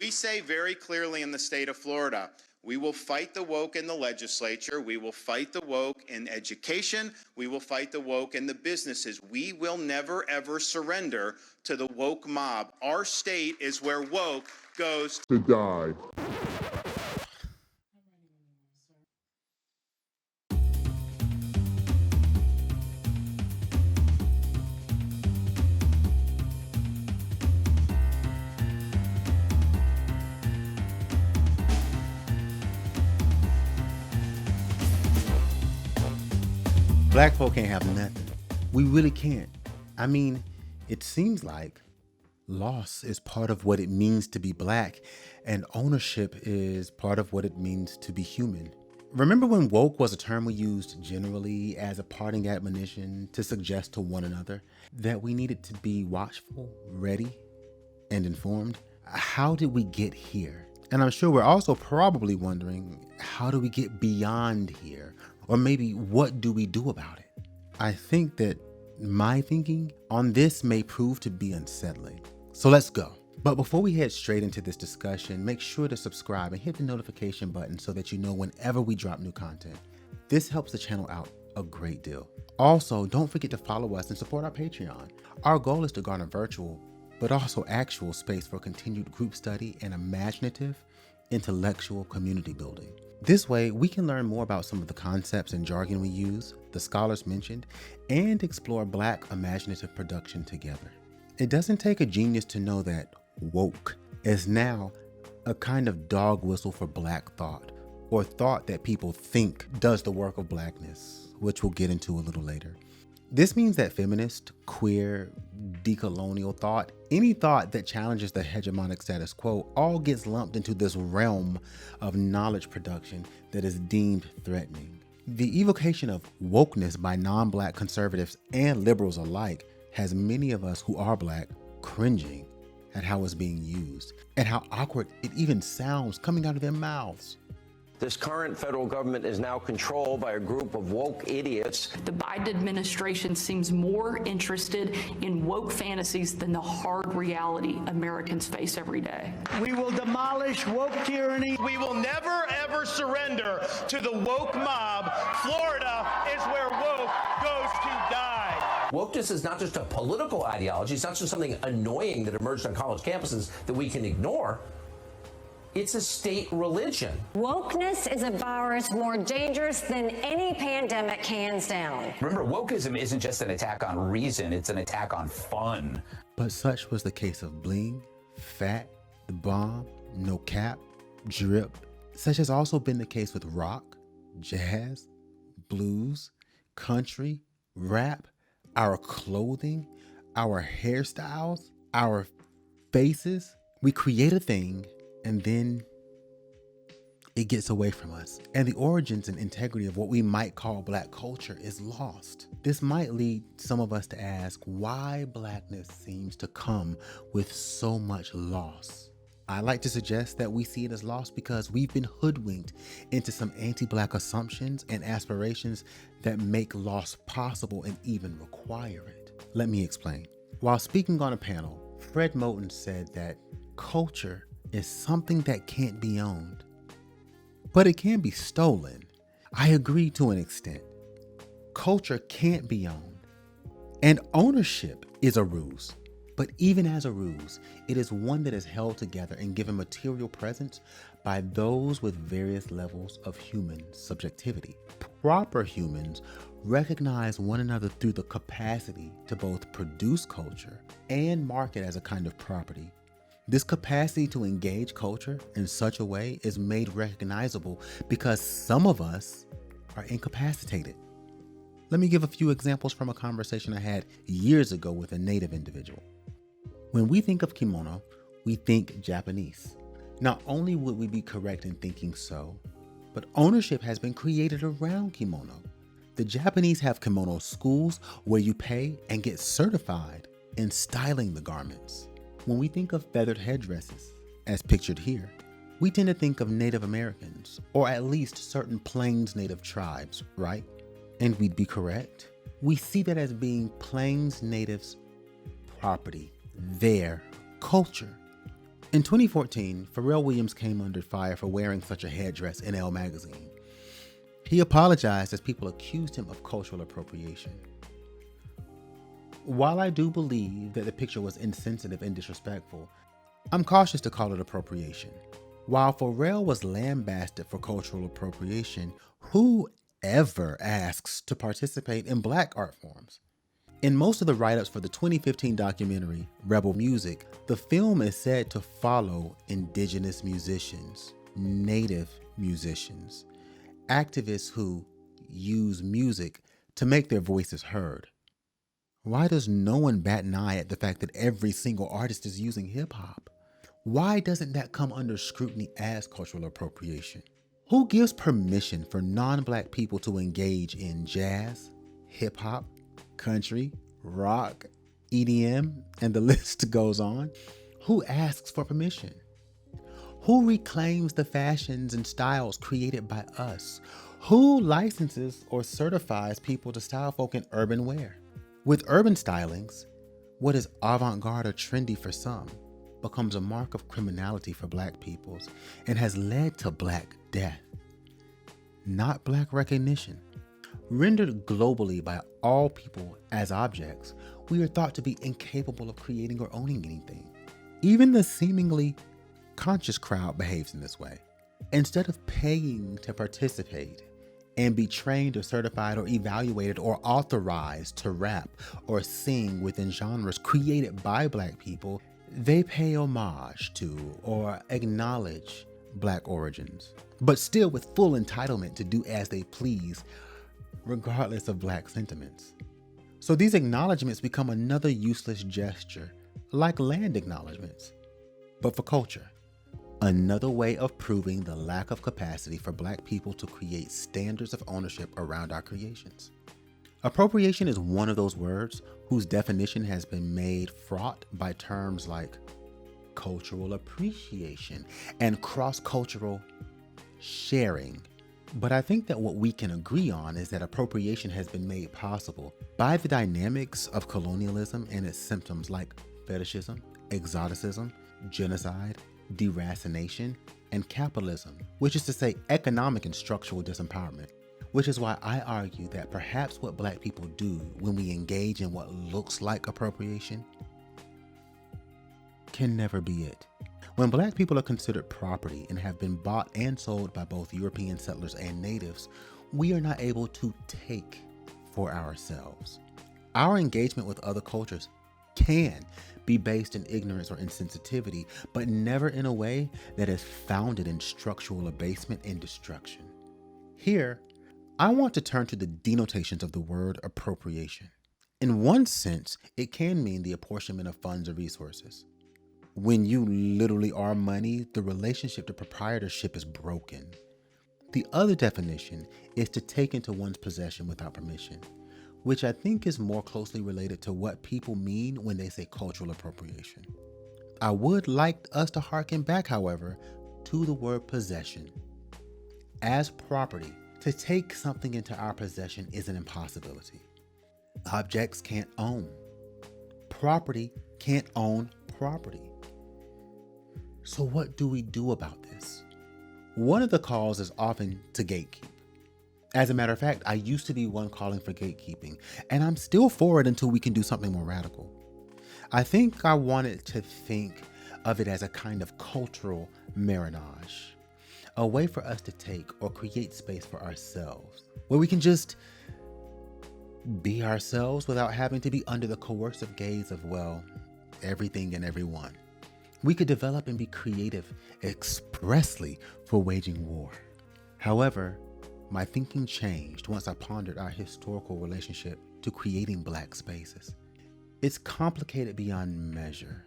We say very clearly in the state of Florida, we will fight the woke in the legislature. We will fight the woke in education. We will fight the woke in the businesses. We will never, ever surrender to the woke mob. Our state is where woke goes to die. Black folk can't have nothing. We really can't. I mean, it seems like loss is part of what it means to be black, and ownership is part of what it means to be human. Remember when woke was a term we used generally as a parting admonition to suggest to one another that we needed to be watchful, ready, and informed? How did we get here? And I'm sure we're also probably wondering, how do we get beyond here? Or maybe what do we do about it? I think that my thinking on this may prove to be unsettling. So let's go. But before we head straight into this discussion, make sure to subscribe and hit the notification button so that you know whenever we drop new content. This helps the channel out a great deal. Also, don't forget to follow us and support our Patreon. Our goal is to garner virtual, but also actual space for continued group study and imaginative, intellectual community building. This way, we can learn more about some of the concepts and jargon we use, the scholars mentioned, and explore Black imaginative production together. It doesn't take a genius to know that woke is now a kind of dog whistle for Black thought, or thought that people think does the work of Blackness, which we'll get into a little later. This means that feminist, queer, decolonial thought, any thought that challenges the hegemonic status quo, all gets lumped into this realm of knowledge production that is deemed threatening. The evocation of wokeness by non-Black conservatives and liberals alike has many of us who are Black cringing at how it's being used, and how awkward it even sounds coming out of their mouths. This current federal government is now controlled by a group of woke idiots. The Biden administration seems more interested in woke fantasies than the hard reality Americans face every day. We will demolish woke tyranny. We will never, ever surrender to the woke mob. Florida is where woke goes to die. Wokeness is not just a political ideology. It's not just something annoying that emerged on college campuses that we can ignore. It's a state religion. Wokeness is a virus more dangerous than any pandemic, hands down. Remember, wokeism isn't just an attack on reason, it's an attack on fun. But such was the case of bling, fat, the bomb, no cap, drip. Such has also been the case with rock, jazz, blues, country, rap, our clothing, our hairstyles, our faces. We create a thing, and then it gets away from us. And the origins and integrity of what we might call Black culture is lost. This might lead some of us to ask why Blackness seems to come with so much loss. I like to suggest that we see it as lost because we've been hoodwinked into some anti-Black assumptions and aspirations that make loss possible and even require it. Let me explain. While speaking on a panel, Fred Moten said that culture is something that can't be owned, but it can be stolen. I agree to an extent. Culture can't be owned, and ownership is a ruse. But even as a ruse, it is one that is held together and given material presence by those with various levels of human subjectivity. Proper humans recognize one another through the capacity to both produce culture and market as a kind of property. This capacity to engage culture in such a way is made recognizable because some of us are incapacitated. Let me give a few examples from a conversation I had years ago with a Native individual. When we think of kimono, we think Japanese. Not only would we be correct in thinking so, but ownership has been created around kimono. The Japanese have kimono schools where you pay and get certified in styling the garments. When we think of feathered headdresses, as pictured here, we tend to think of Native Americans, or at least certain Plains Native tribes, right? And we'd be correct. We see that as being Plains Natives' property, their culture. In 2014, Pharrell Williams came under fire for wearing such a headdress in Elle magazine. He apologized as people accused him of cultural appropriation. While I do believe that the picture was insensitive and disrespectful, I'm cautious to call it appropriation. While Pharrell was lambasted for cultural appropriation, who ever asks to participate in Black art forms? In most of the write-ups for the 2015 documentary, Rebel Music, the film is said to follow indigenous musicians, native musicians, activists who use music to make their voices heard. Why does no one bat an eye at the fact that every single artist is using hip-hop? Why doesn't that come under scrutiny as cultural appropriation? Who gives permission for non-Black people to engage in jazz, hip-hop, country, rock, EDM, and the list goes on? Who asks for permission? Who reclaims the fashions and styles created by us? Who licenses or certifies people to style folk in urban wear? With urban stylings, what is avant-garde or trendy for some becomes a mark of criminality for Black peoples and has led to Black death, not Black recognition. Rendered globally by all people as objects, we are thought to be incapable of creating or owning anything. Even the seemingly conscious crowd behaves in this way. Instead of paying to participate and be trained or certified or evaluated or authorized to rap or sing within genres created by Black people, they pay homage to or acknowledge Black origins, but still with full entitlement to do as they please, regardless of Black sentiments. So these acknowledgements become another useless gesture, like land acknowledgements, but for culture. Another way of proving the lack of capacity for Black people to create standards of ownership around our creations. Appropriation is one of those words whose definition has been made fraught by terms like cultural appreciation and cross-cultural sharing. But I think that what we can agree on is that appropriation has been made possible by the dynamics of colonialism and its symptoms like fetishism, exoticism, genocide, deracination, and capitalism, which is to say economic and structural disempowerment. Which is why I argue that perhaps what Black people do when we engage in what looks like appropriation can never be it. When Black people are considered property and have been bought and sold by both European settlers and natives, we are not able to take for ourselves. Our engagement with other cultures can be based in ignorance or insensitivity, but never in a way that is founded in structural abasement and destruction. Here, I want to turn to the denotations of the word appropriation. In one sense, it can mean the apportionment of funds or resources. When you literally are money, the relationship to proprietorship is broken. The other definition is to take into one's possession without permission, which I think is more closely related to what people mean when they say cultural appropriation. I would like us to harken back, however, to the word possession. As property, to take something into our possession is an impossibility. Objects can't own. Property can't own property. So what do we do about this? One of the calls is often to gatekeep. As a matter of fact, I used to be one calling for gatekeeping, and I'm still for it until we can do something more radical. I think I wanted to think of it as a kind of cultural marinage, a way for us to take or create space for ourselves, where we can just be ourselves without having to be under the coercive gaze of, well, everything and everyone. We could develop and be creative expressly for waging war. However, my thinking changed once I pondered our historical relationship to creating Black spaces. It's complicated beyond measure,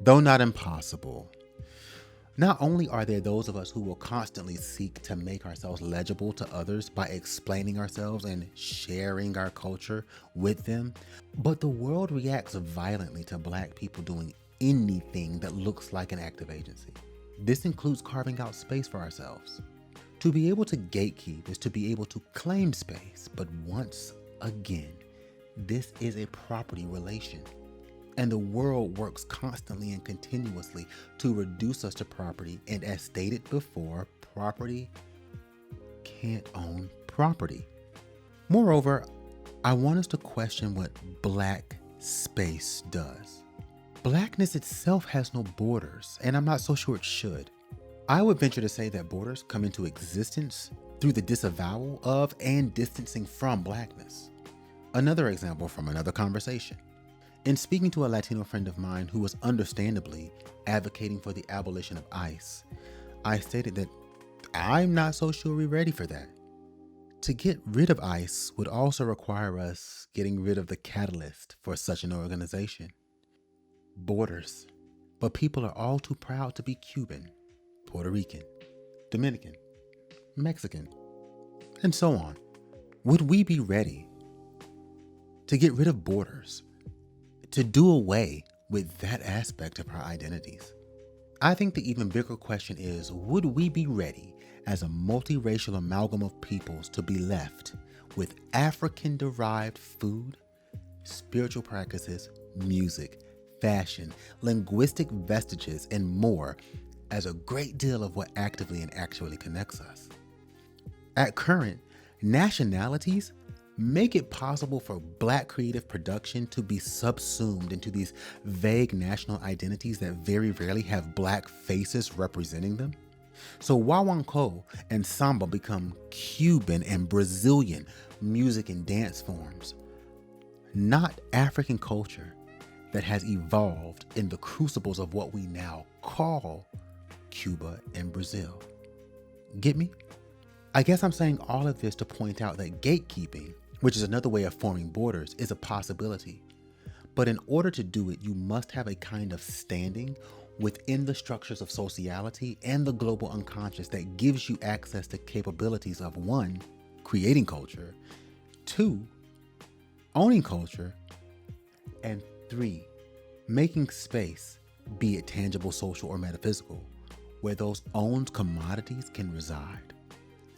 though not impossible. Not only are there those of us who will constantly seek to make ourselves legible to others by explaining ourselves and sharing our culture with them, but the world reacts violently to Black people doing anything that looks like an act of agency. This includes carving out space for ourselves. To be able to gatekeep is to be able to claim space, but once again, this is a property relation. And the world works constantly and continuously to reduce us to property. And as stated before, property can't own property. Moreover, I want us to question what black space does. Blackness itself has no borders, and I'm not so sure it should. I would venture to say that borders come into existence through the disavowal of and distancing from blackness. Another example from another conversation. In speaking to a Latino friend of mine who was understandably advocating for the abolition of ICE, I stated that I'm not so sure we're ready for that. To get rid of ICE would also require us getting rid of the catalyst for such an organization. Borders. But people are all too proud to be Cuban, Puerto Rican, Dominican, Mexican, and so on. Would we be ready to get rid of borders, to do away with that aspect of our identities? I think the even bigger question is, would we be ready as a multiracial amalgam of peoples to be left with African-derived food, spiritual practices, music, fashion, linguistic vestiges, and more as a great deal of what actively and actually connects us? At current, nationalities make it possible for Black creative production to be subsumed into these vague national identities that very rarely have Black faces representing them. So Guaguancó and samba become Cuban and Brazilian music and dance forms, not African culture that has evolved in the crucibles of what we now call Cuba and Brazil. Get me? I guess I'm saying all of this to point out that gatekeeping, which is another way of forming borders, is a possibility. But in order to do it, you must have a kind of standing within the structures of sociality and the global unconscious that gives you access to capabilities of 1, creating culture, 2, owning culture, and 3, making space, be it tangible, social, or metaphysical, where those owned commodities can reside.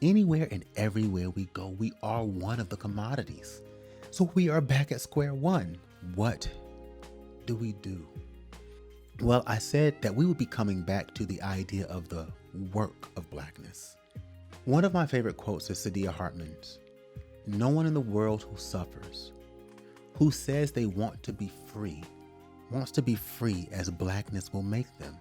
Anywhere and everywhere we go, we are one of the commodities. So we are back at square one. What do we do? Well, I said that we would be coming back to the idea of the work of Blackness. One of my favorite quotes is Saidiya Hartman's. No one in the world who suffers, who says they want to be free, wants to be free as Blackness will make them.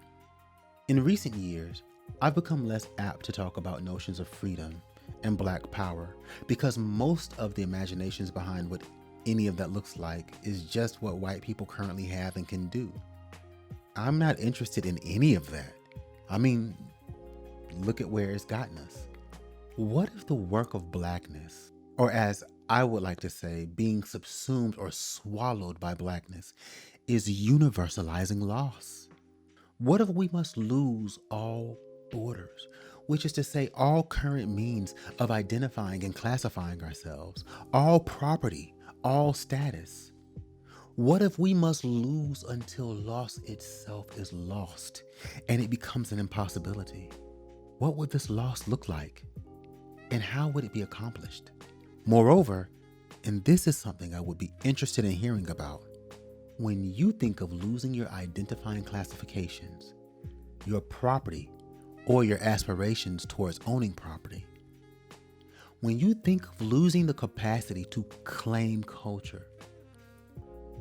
In recent years, I've become less apt to talk about notions of freedom and Black power because most of the imaginations behind what any of that looks like is just what white people currently have and can do. I'm not interested in any of that. I mean, look at where it's gotten us. What if the work of Blackness, or as I would like to say, being subsumed or swallowed by Blackness, is universalizing loss? What if we must lose all borders, which is to say all current means of identifying and classifying ourselves, all property, all status? What if we must lose until loss itself is lost and it becomes an impossibility? What would this loss look like? And how would it be accomplished? Moreover, and this is something I would be interested in hearing about, when you think of losing your identifying classifications, your property, or your aspirations towards owning property, when you think of losing the capacity to claim culture,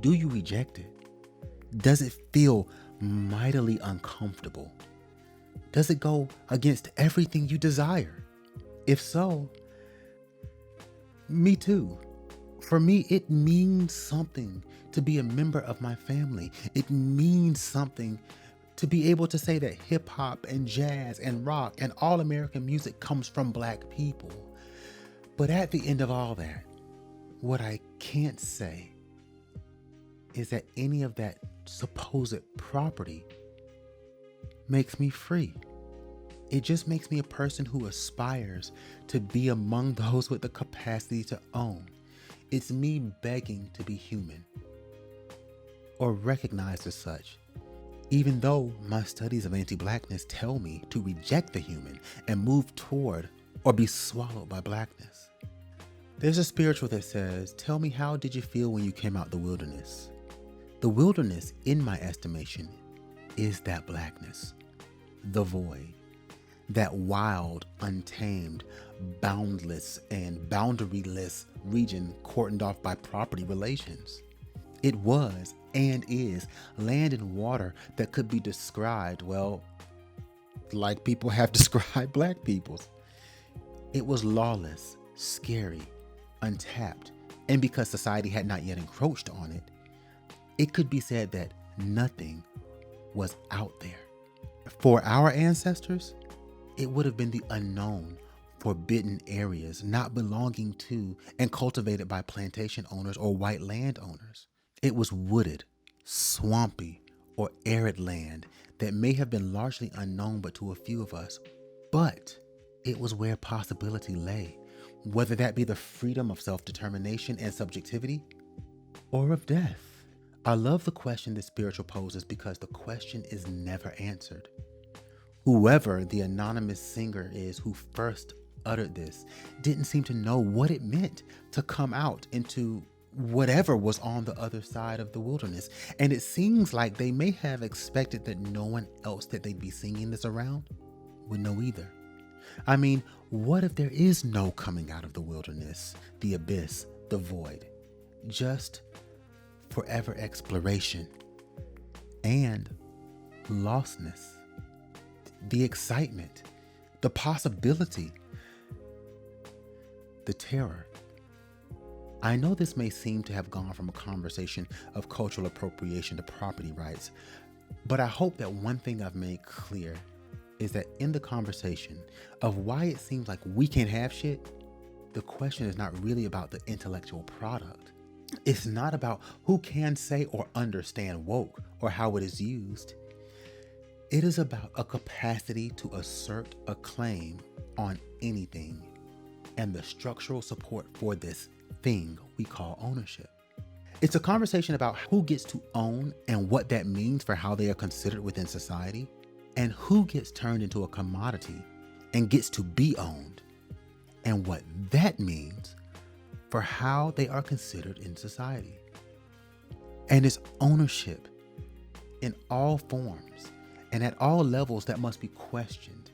do you reject it? Does it feel mightily uncomfortable? Does it go against everything you desire? If so, me too. For me, it means something to be a member of my family. It means something to be able to say that hip hop and jazz and rock and all American music comes from Black people. But at the end of all that, what I can't say is that any of that supposed property makes me free. It just makes me a person who aspires to be among those with the capacity to own. It's me begging to be human or recognized as such, even though my studies of anti-Blackness tell me to reject the human and move toward or be swallowed by Blackness. There's a spiritual that says, tell me, how did you feel when you came out the wilderness? The wilderness, in my estimation, is that blackness, the void, that wild, untamed, boundless, and boundaryless region cordoned off by property relations. It was and is land and water that could be described, well, like people have described black peoples. It was lawless, scary, untapped, and because society had not yet encroached on it, it could be said that nothing was out there. For our ancestors, it would have been the unknown, forbidden areas not belonging to and cultivated by plantation owners or white landowners. It was wooded, swampy, or arid land that may have been largely unknown but to a few of us. But it was where possibility lay, whether that be the freedom of self-determination and subjectivity, or of death. I love the question that spiritual poses because the question is never answered. Whoever the anonymous singer is who first uttered this didn't seem to know what it meant to come out into whatever was on the other side of the wilderness. And it seems like they may have expected that no one else that they'd be singing this around would know either. I mean, what if there is no coming out of the wilderness, the abyss, the void? Just forever exploration and lostness, the excitement, the possibility, the terror. I know this may seem to have gone from a conversation of cultural appropriation to property rights, but I hope that one thing I've made clear is that in the conversation of why it seems like we can't have shit, the question is not really about the intellectual product. It's not about who can say or understand woke or how it is used. It is about a capacity to assert a claim on anything and the structural support for this thing we call ownership. It's a conversation about who gets to own and what that means for how they are considered within society, and who gets turned into a commodity and gets to be owned, and what that means for how they are considered in society. And it's ownership in all forms and at all levels that must be questioned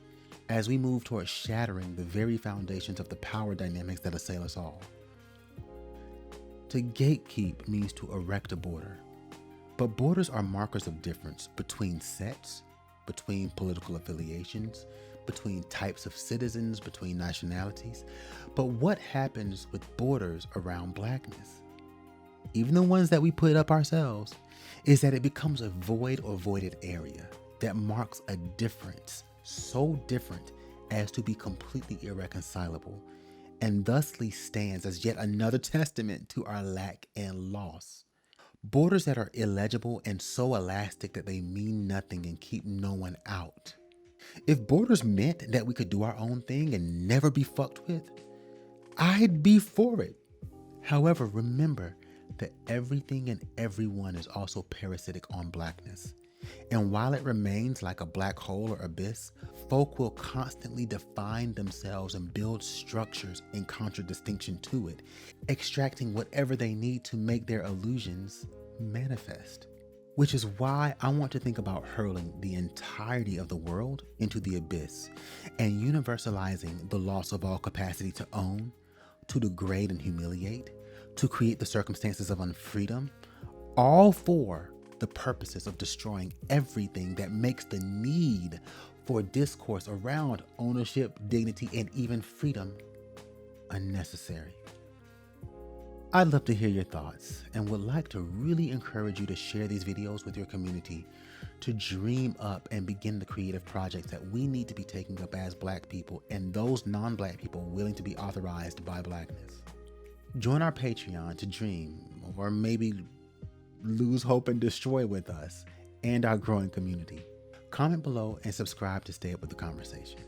as we move towards shattering the very foundations of the power dynamics that assail us all. To gatekeep means to erect a border, but borders are markers of difference between sets, between political affiliations, between types of citizens, between nationalities. But what happens with borders around blackness, even the ones that we put up ourselves, is that it becomes a void or voided area that marks a difference so different as to be completely irreconcilable, and thusly stands as yet another testament to our lack and loss. Borders that are illegible and so elastic that they mean nothing and keep no one out. If borders meant that we could do our own thing and never be fucked with, I'd be for it. However, remember that everything and everyone is also parasitic on blackness. And while it remains like a black hole or abyss, folk will constantly define themselves and build structures in contradistinction to it, extracting whatever they need to make their illusions manifest. Which is why I want to think about hurling the entirety of the world into the abyss and universalizing the loss of all capacity to own, to degrade and humiliate, to create the circumstances of unfreedom, all for the purposes of destroying everything that makes the need for discourse around ownership, dignity, and even freedom unnecessary. I'd love to hear your thoughts and would like to really encourage you to share these videos with your community to dream up and begin the creative projects that we need to be taking up as Black people and those non-Black people willing to be authorized by Blackness. Join our Patreon to dream, or maybe lose hope and destroy with us and our growing community. Comment below and subscribe to stay up with the conversation.